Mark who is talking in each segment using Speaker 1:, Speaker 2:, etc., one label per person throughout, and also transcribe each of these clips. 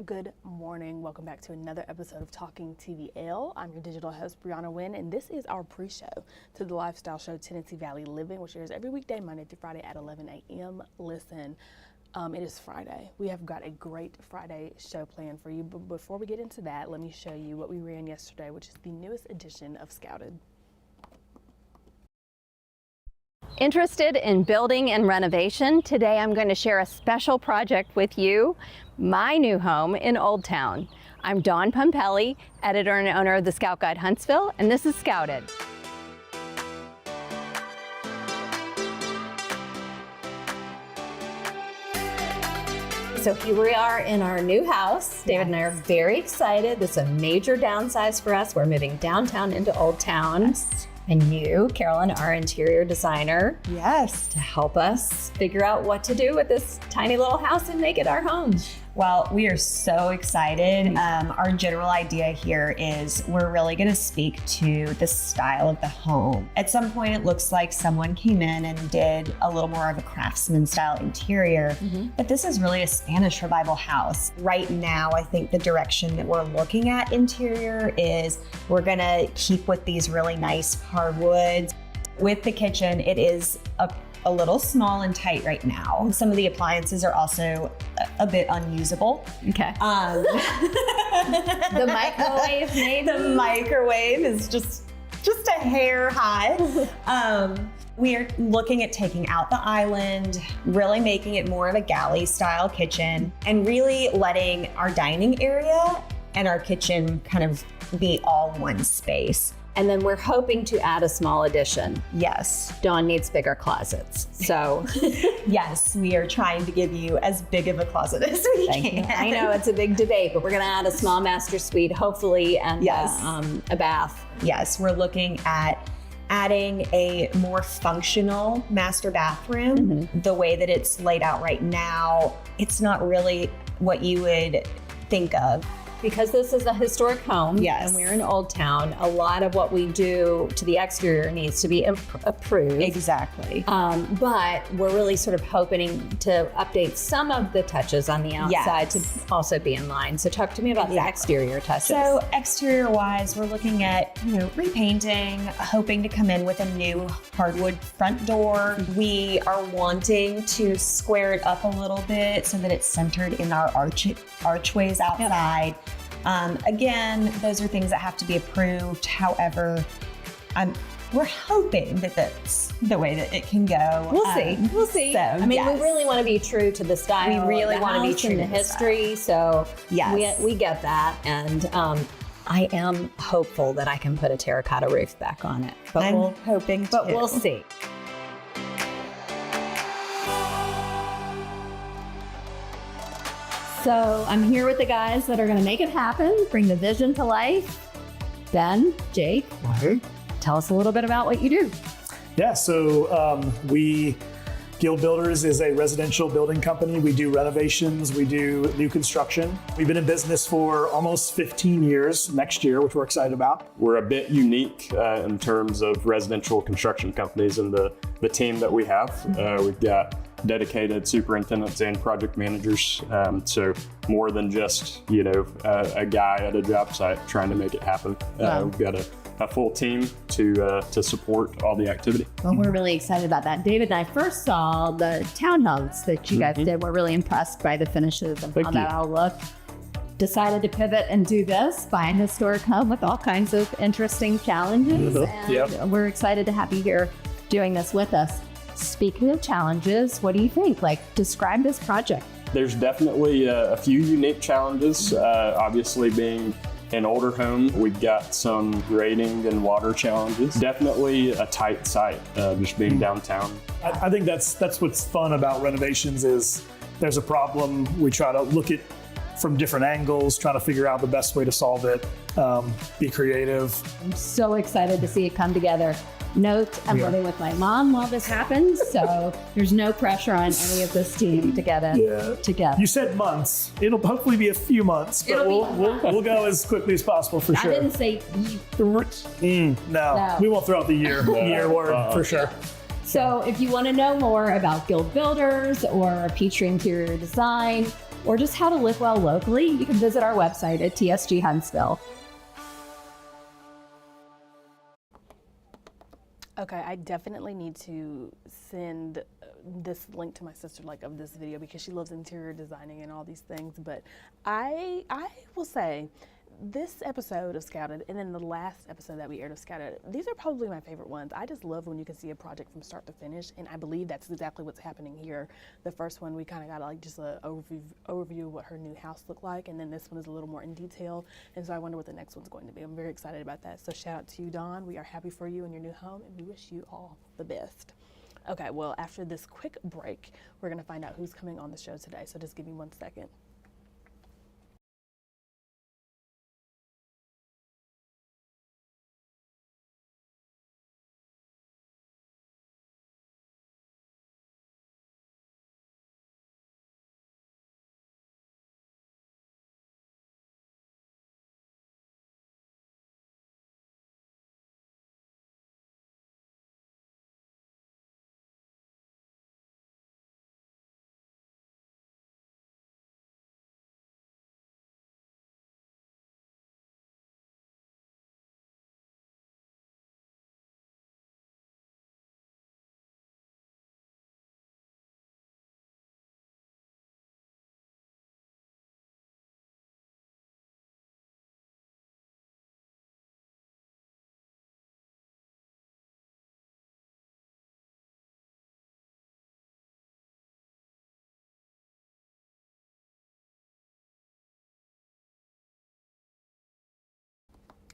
Speaker 1: Good morning. Welcome back to another episode of Talking TVL. I'm your digital host, Breona Winn, and this is our pre-show to the lifestyle show Tennessee Valley Living, which airs every weekday, Monday through Friday at 11 a.m. Listen, it is Friday. We have got a great Friday show planned for you, but before we get into that, let me show you what we ran yesterday, which is the newest edition of Scouted.
Speaker 2: Interested in building and renovation? Today I'm going to share a special project with you, my new home in Old Town. I'm Dawn Pompelli, editor and owner of the Scout Guide Huntsville, and this is Scouted. So here we are in our new house. David and I are very excited. This is a major downsize for us. We're moving downtown into Old Town.
Speaker 3: Yes.
Speaker 2: And you, Carolyn, our interior designer.
Speaker 3: Yes.
Speaker 2: To help us figure out what to do with this tiny little house and make it our home.
Speaker 3: Well, we are so excited. Our general idea here is we're really going to speak to the style of the home. At some point, it looks like someone came in and did a little more of a craftsman style interior, but this is really a Spanish revival house. Right now, I think the direction that we're looking at interior is we're going to keep with these really nice hardwoods. With the kitchen, it is a little small and tight right now. Some of the appliances are also a bit unusable.
Speaker 2: Okay. The microwave, maybe?
Speaker 3: The microwave is just a hair high. We are looking at taking out the island, really making it more of a galley style kitchen, and really letting our dining area and our kitchen kind of be all one space.
Speaker 2: And then we're hoping to add a small addition.
Speaker 3: Yes.
Speaker 2: Dawn needs bigger closets, so.
Speaker 3: Yes, we are trying to give you as big of a closet as we can.
Speaker 2: I know it's a big debate, but we're gonna add a small master suite, hopefully, and
Speaker 3: yes.
Speaker 2: A bath.
Speaker 3: Yes, we're looking at adding a more functional master bathroom. The way that it's laid out right now, it's not really what you would think of.
Speaker 2: Because this is a historic home,
Speaker 3: yes,
Speaker 2: and we're in Old Town, a lot of what we do to the exterior needs to be approved.
Speaker 3: Exactly.
Speaker 2: But we're really sort of hoping to update some of the touches on the outside to also be in line. So talk to me about the exterior touches.
Speaker 3: So exterior wise, we're looking at, repainting, hoping to come in with a new hardwood front door. We are wanting to square it up a little bit so that it's centered in our archways outside. Again, those are things that have to be approved. However, we're hoping that that's the way that it can go.
Speaker 2: We'll see.
Speaker 3: So,
Speaker 2: I mean, we really want to be true to the style.
Speaker 3: We really want to be true
Speaker 2: to the history. So
Speaker 3: yes,
Speaker 2: we get that. And I am hopeful that I can put a terracotta roof back on it. But
Speaker 3: I'm hoping
Speaker 2: But we'll see. So I'm here with the guys that are going to make it happen, bring the vision to life. Ben, Jake, tell us a little bit about what you do.
Speaker 4: Yeah, so Guild Builders is a residential building company. We do renovations, we do new construction. We've been in business for almost 15 years next year, which we're excited about.
Speaker 5: We're a bit unique in terms of residential construction companies and the team that we have. We've got dedicated superintendents and project managers. So more than just, a guy at a job site trying to make it happen. We've got a full team to support all the activity.
Speaker 2: Well, we're really excited about that. David and I first saw the townhomes that you guys did. We're really impressed by the finishes and how that all looked. Decided to pivot and do this, buy an historic home with all kinds of interesting challenges. And we're excited to have you here doing this with us. Speaking of challenges, what do you think? Describe this project.
Speaker 5: There's definitely a few unique challenges. Obviously being an older home, we've got some grading and water challenges. Definitely a tight site, just being downtown.
Speaker 4: I think that's what's fun about renovations is there's a problem. We try to look at from different angles, trying to figure out the best way to solve it, be creative.
Speaker 2: I'm so excited to see it come together. Note, I'm living with my mom while this happens, so there's no pressure on any of this team to get it together.
Speaker 4: You said months. It'll hopefully be a few months, but we'll go as quickly as possible for sure.
Speaker 2: I didn't say
Speaker 4: no, we won't throw out the year word for sure.
Speaker 2: So if you want to know more about Guild Builders or Peachtree Interior Design, or just how to live well locally, you can visit our website at TSG Huntsville.
Speaker 1: Okay, I definitely need to send this link to my sister, like, of this video, because she loves interior designing and all these things. But I will say, this episode of Scouted and then the last episode that we aired of Scouted, these are probably my favorite ones. I just love when you can see a project from start to finish, and I believe that's exactly what's happening here. The first one, we kind of got like just an overview of what her new house looked like, and then this one is a little more in detail, and so I wonder what the next one's going to be. I'm very excited about that. So shout out to you, Dawn. We are happy for you in your new home, and we wish you all the best. Okay, well, after this quick break, we're going to find out who's coming on the show today, so just give me 1 second.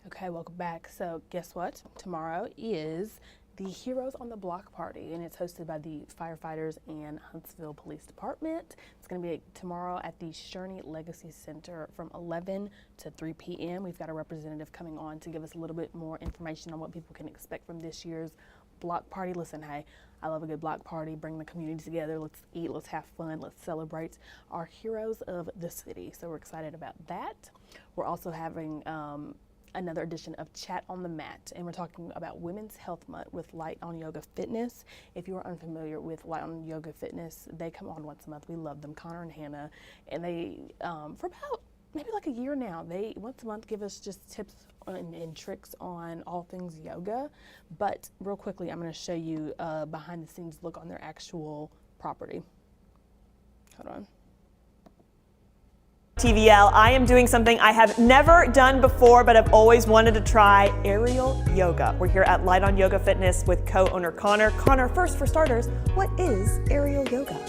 Speaker 1: Okay, welcome back. So guess what? Tomorrow is the Heroes on the Block party, and it's hosted by the firefighters and Huntsville Police Department. It's going to be tomorrow at the Sherney Legacy Center from 11 to 3 p.m. We've got a representative coming on to give us a little bit more information on what people can expect from this year's block party. Listen, hey, I love a good block party. Bring the community together. Let's eat, let's have fun, let's celebrate our heroes of the city. So we're excited about that. We're also having another edition of Chat on the Mat, and we're talking about Women's Health Month with Light on Yoga Fitness. If you are unfamiliar with Light on Yoga Fitness, they come on once a month. We love them, Connor and Hannah, and they, for about maybe like a year now, they once a month give us just tips and tricks on all things yoga. But real quickly, I'm going to show you a behind the scenes look on their actual property. Hold on.
Speaker 6: TVL, I am doing something I have never done before, but I've always wanted to try, aerial yoga. We're here at Light on Yoga Fitness with co-owner Connor. Connor, first for starters, what is aerial yoga?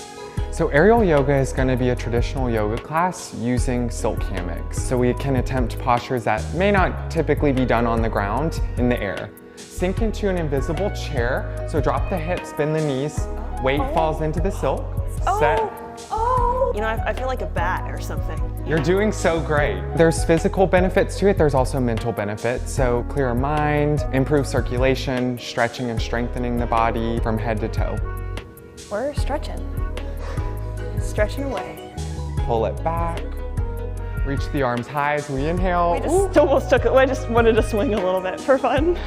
Speaker 7: So aerial yoga is going to be a traditional yoga class using silk hammocks. So we can attempt postures that may not typically be done on the ground in the air. Sink into an invisible chair, so drop the hips, bend the knees, weight falls into the silk, set.
Speaker 6: You know, I feel like a bat or something.
Speaker 7: You're doing so great. There's physical benefits to it, there's also mental benefits. So clearer mind, improved circulation, stretching and strengthening the body from head to toe.
Speaker 6: We're stretching. Stretching away.
Speaker 7: Pull it back. Reach the arms high as we inhale.
Speaker 6: We just almost took it. I just wanted to swing a little bit for fun.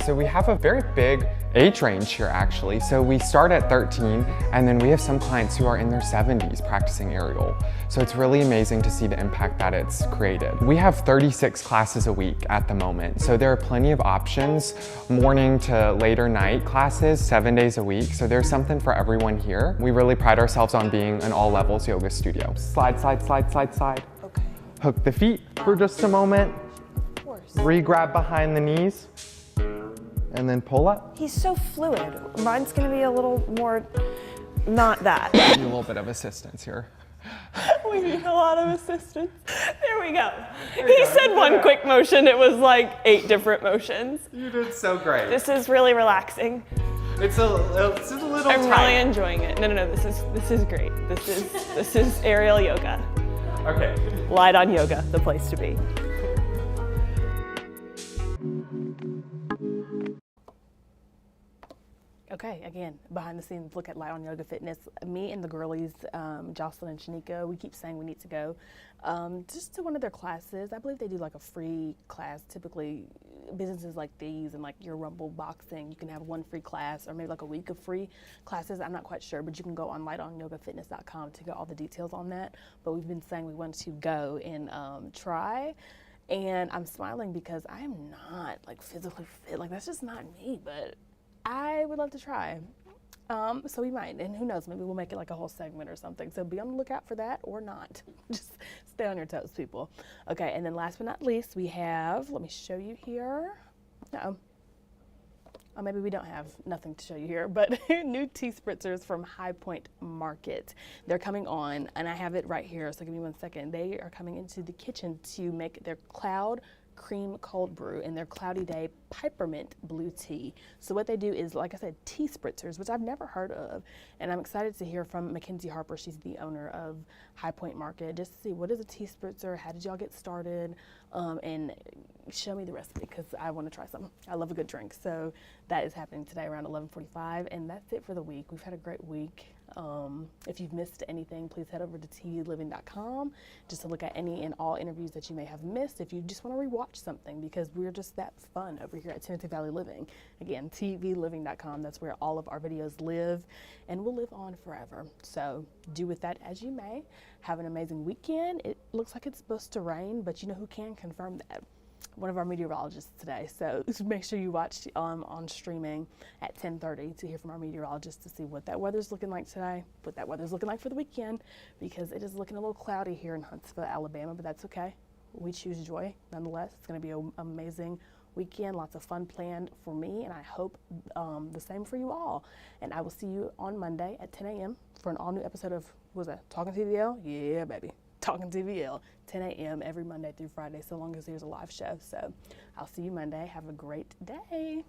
Speaker 7: So we have a very big age range here actually. So we start at 13 and then we have some clients who are in their 70s practicing aerial. So it's really amazing to see the impact that it's created. We have 36 classes a week at the moment. So there are plenty of options, morning to later night classes, 7 days a week. So there's something for everyone here. We really pride ourselves on being an all levels yoga studio. Slide, slide, slide, slide, slide.
Speaker 6: Okay.
Speaker 7: Hook the feet for just a moment.
Speaker 6: Of course.
Speaker 7: Re-grab behind the knees. And then pull up.
Speaker 6: He's so fluid. Mine's gonna be a little more not that.
Speaker 7: Need a little bit of assistance here.
Speaker 6: We need a lot of assistance. There we go. He said one quick motion. It was like 8 different motions.
Speaker 7: You did so great.
Speaker 6: This is really relaxing.
Speaker 7: It's a little
Speaker 6: I'm
Speaker 7: tight.
Speaker 6: really enjoying it. No, this is great. This is aerial yoga.
Speaker 7: Okay.
Speaker 6: Light on yoga, the place to be.
Speaker 1: Okay, again, behind the scenes look at Light on Yoga Fitness. Me and the girlies, Jocelyn and Shanika, we keep saying we need to go just to one of their classes. I believe they do like a free class typically businesses like these and like your Rumble Boxing, you can have one free class or maybe like a week of free classes. I'm not quite sure, but you can go on lightonyogafitness.com to get all the details on that. But we've been saying we want to go and try. And I'm smiling because I am not like physically fit. Like that's just not me, but I would love to try. So we might, and who knows, maybe we'll make it like a whole segment or something. So be on the lookout for that or not. Just stay on your toes, people. Okay, and then last but not least, we have, let me show you here. Oh, maybe we don't have nothing to show you here, but new tea spritzers from High Point Market. They're coming on, and I have it right here, so give me 1 second. They are coming into the kitchen to make their Cloud Cream Cold Brew and their Cloudy Day Peppermint Blue Tea. So what they do is, like I said, tea spritzers, which I've never heard of. And I'm excited to hear from Mackenzie Harper. She's the owner of High Point Market, just to see what is a tea spritzer, how did y'all get started, and show me the recipe because I want to try some. I love a good drink. So that is happening today around 11:45, and that's it for the week. We've had a great week. If you've missed anything, please head over to tvliving.com just to look at any and all interviews that you may have missed. If you just want to rewatch something, because we're just that fun over here at Tennessee Valley Living. Again, tvliving.com. That's where all of our videos live and will live on forever. So do with that as you may. Have an amazing weekend. It looks like it's supposed to rain, but you know who can confirm that? One of our meteorologists today. So make sure you watch on streaming at 10:30 to hear from our meteorologist to see what that weather's looking like today, what that weather's looking like for the weekend, because it is looking a little cloudy here in Huntsville, Alabama, but that's okay. We choose joy nonetheless. It's going to be an amazing weekend, lots of fun planned for me, and I hope the same for you all. And I will see you on Monday at 10 a.m. for an all-new episode of, what was that, Talking TVL? Yeah, baby. Talking TVL, 10 a.m. every Monday through Friday, so long as there's a live show. So I'll see you Monday. Have a great day.